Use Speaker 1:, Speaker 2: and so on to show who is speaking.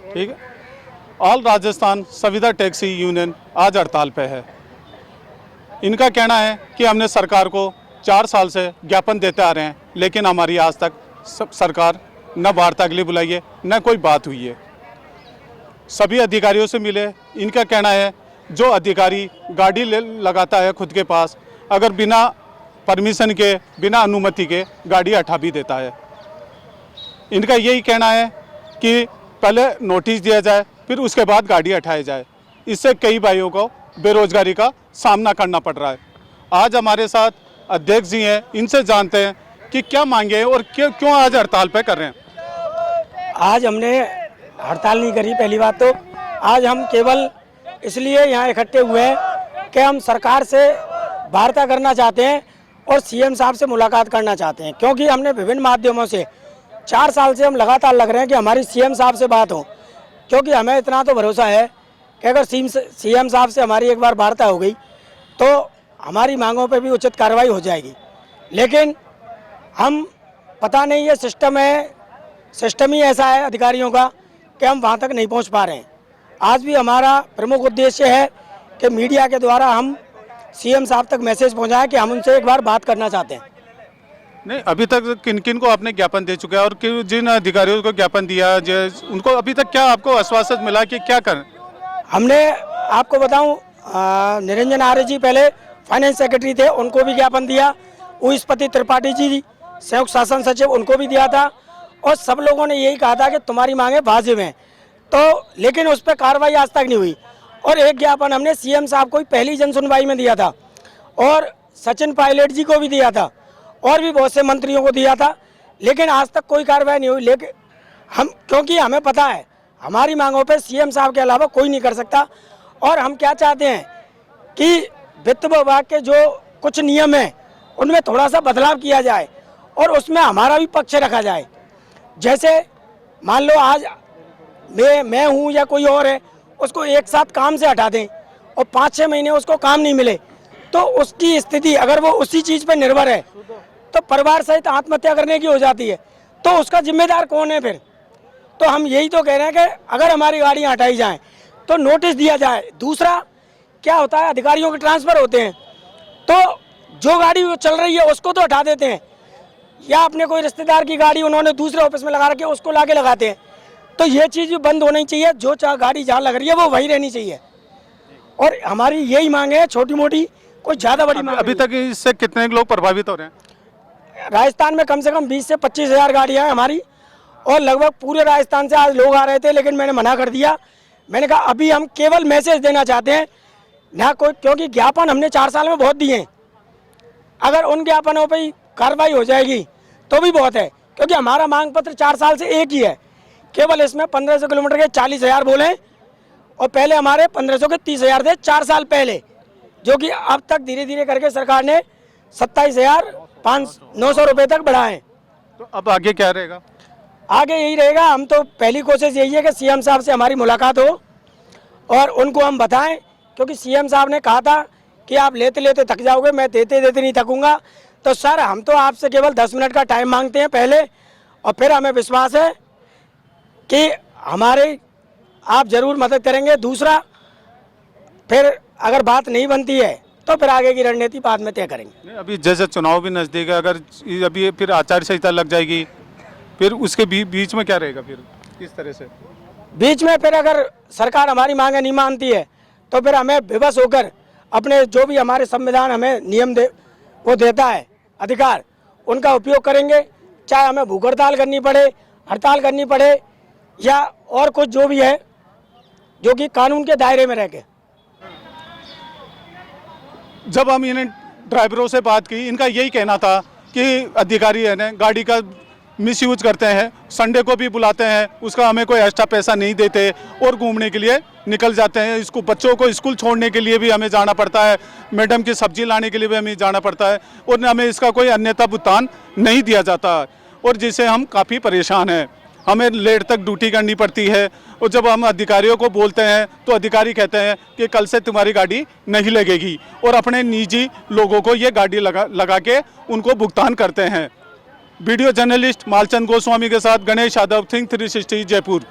Speaker 1: ठीक है। ऑल राजस्थान संविदा टैक्सी यूनियन आज हड़ताल पे है। इनका कहना है कि हमने सरकार को 4 साल से ज्ञापन देते आ रहे हैं, लेकिन हमारी आज तक सरकार न वार्ता के लिए बुलाई है, न कोई बात हुई है। सभी अधिकारियों से मिले, इनका कहना है जो अधिकारी गाड़ी लगाता है खुद के पास, अगर बिना परमिशन के, बिना अनुमति के गाड़ी हटा भी देता है। इनका यही कहना है कि पहले नोटिस दिया जाए, फिर उसके बाद गाड़ी हटाई जाए। इससे कई भाइयों को बेरोजगारी का सामना करना पड़ रहा है। आज हमारे साथ अध्यक्ष जी हैं, इनसे जानते हैं कि क्या मांगे हैं और क्यों आज हड़ताल पे कर रहे हैं।
Speaker 2: आज हमने हड़ताल नहीं करी। पहली बात तो आज हम केवल इसलिए यहाँ इकट्ठे हुए हैं कि हम सरकार से वार्ता करना चाहते हैं और सीएम साहब से मुलाकात करना चाहते हैं, क्योंकि हमने विभिन्न माध्यमों से 4 साल से हम लगातार लग रहे हैं कि हमारी सीएम साहब से बात हो, क्योंकि हमें इतना तो भरोसा है कि अगर सीएम साहब से हमारी एक बार वार्ता हो गई तो हमारी मांगों पे भी उचित कार्रवाई हो जाएगी। लेकिन हम पता नहीं ये सिस्टम ही ऐसा है अधिकारियों का कि हम वहाँ तक नहीं पहुँच पा रहे हैं। आज भी हमारा प्रमुख उद्देश्य है कि मीडिया के द्वारा हम सीएम साहब तक मैसेज पहुँचाएं कि हम उनसे एक बार बात करना चाहते हैं।
Speaker 1: नहीं, अभी तक किन किन को आपने ज्ञापन दे चुके हैं और जिन अधिकारियों को ज्ञापन दिया उनको अभी तक क्या आपको आश्वासन मिला कि क्या करें?
Speaker 2: हमने आपको बताऊं, निरंजन आर्य जी पहले फाइनेंस सेक्रेटरी थे, उनको भी ज्ञापन दिया। उइस्पति त्रिपाठी जी संयुक्त शासन सचिव, उनको भी दिया था, और सब लोगों ने यही कहा था कि तुम्हारी मांगे वाजिब हैं। तो लेकिन उस पर कार्रवाई आज तक नहीं हुई। और एक ज्ञापन हमने सीएम साहब को पहली जन सुनवाई में दिया था, और सचिन पायलट जी को भी दिया था, और भी बहुत से मंत्रियों को दिया था, लेकिन आज तक कोई कार्रवाई नहीं हुई। लेकिन क्योंकि हमें पता है हमारी मांगों पे सीएम साहब के अलावा कोई नहीं कर सकता। और हम क्या चाहते हैं कि वित्त विभाग के जो कुछ नियम हैं उनमें थोड़ा सा बदलाव किया जाए और उसमें हमारा भी पक्ष रखा जाए। जैसे मान लो आज मैं हूँ या कोई और है, उसको एक साथ काम से हटा दें और 5-6 महीने उसको काम नहीं मिले, तो उसकी स्थिति अगर वो उसी चीज़ पर निर्भर है तो परिवार सहित आत्महत्या करने की हो जाती है। तो उसका जिम्मेदार कौन है फिर? तो हम यही तो कह रहे हैं कि अगर हमारी गाड़ियाँ हटाई जाएं तो नोटिस दिया जाए। दूसरा क्या होता है, अधिकारियों के ट्रांसफ़र होते हैं, तो जो गाड़ी वो चल रही है उसको तो हटा देते हैं, या अपने कोई रिश्तेदार की गाड़ी उन्होंने दूसरे ऑफिस में लगा रखी है उसको लाके लगाते हैं। तो ये चीज़ भी बंद होनी चाहिए। जो गाड़ी जहाँ लग रही है वो वहीं रहनी चाहिए। और हमारी यही मांग है, छोटी मोटी, कोई ज़्यादा बड़ी मांग।
Speaker 1: अभी तक इससे कितने लोग प्रभावित हो रहे हैं?
Speaker 2: राजस्थान में कम से कम 20 से 25 हज़ार गाड़ियाँ हैं हमारी, और लगभग पूरे राजस्थान से आज लोग आ रहे थे, लेकिन मैंने मना कर दिया। मैंने कहा अभी हम केवल मैसेज देना चाहते हैं ना कोई, क्योंकि ज्ञापन हमने 4 साल में बहुत दिए हैं। अगर उन ज्ञापनों पर ही कार्रवाई हो जाएगी तो भी बहुत है, क्योंकि हमारा मांग पत्र 4 साल से एक ही है। केवल इसमें 1500 किलोमीटर के 40,000 बोले, और पहले हमारे 1500 के 30,000 थे 4 साल पहले, जो कि अब तक धीरे धीरे करके सरकार ने 27,900 रुपये तक बढ़ाए।
Speaker 1: तो अब आगे क्या रहेगा?
Speaker 2: आगे यही रहेगा। हम तो पहली कोशिश यही है कि सीएम साहब से हमारी मुलाकात हो और उनको हम बताएं, क्योंकि सीएम साहब ने कहा था कि आप लेते लेते थक जाओगे, मैं देते देते नहीं थकूंगा। तो सर, हम तो आपसे केवल 10 मिनट का टाइम मांगते हैं पहले, और फिर हमें विश्वास है कि हमारे आप ज़रूर मदद करेंगे। दूसरा, फिर अगर बात नहीं बनती है तो फिर आगे की रणनीति बाद में तय करेंगे।
Speaker 1: अभी जैसे चुनाव भी नज़दीक है, अगर अभी फिर आचार संहिता लग जाएगी, फिर उसके बीच में क्या रहेगा? फिर किस तरह से
Speaker 2: बीच में फिर अगर सरकार हमारी मांगे नहीं मानती है तो फिर हमें विवश होकर अपने जो भी हमारे संविधान हमें नियम वो देता है अधिकार, उनका उपयोग करेंगे। चाहे हमें भूख हड़ताल करनी पड़े, हड़ताल करनी पड़े, या और कुछ जो भी है जो कि कानून के दायरे में रह के।
Speaker 1: जब हम इन ड्राइवरों से बात की, इनका यही कहना था कि अधिकारी है ना गाड़ी का मिसयूज करते हैं, संडे को भी बुलाते हैं, उसका हमें कोई एक्स्ट्रा पैसा नहीं देते और घूमने के लिए निकल जाते हैं। इसको बच्चों को स्कूल छोड़ने के लिए भी हमें जाना पड़ता है, मैडम की सब्जी लाने के लिए भी हमें जाना पड़ता है, और हमें इसका कोई अन्यथा भुगतान नहीं दिया जाता, और जिससे हम काफ़ी परेशान हैं। हमें लेट तक ड्यूटी करनी पड़ती है, और जब हम अधिकारियों को बोलते हैं तो अधिकारी कहते हैं कि कल से तुम्हारी गाड़ी नहीं लगेगी, और अपने निजी लोगों को ये गाड़ी लगा के उनको भुगतान करते हैं। वीडियो जर्नलिस्ट मालचंद गोस्वामी के साथ गणेश यादव, थिंक 360 जयपुर।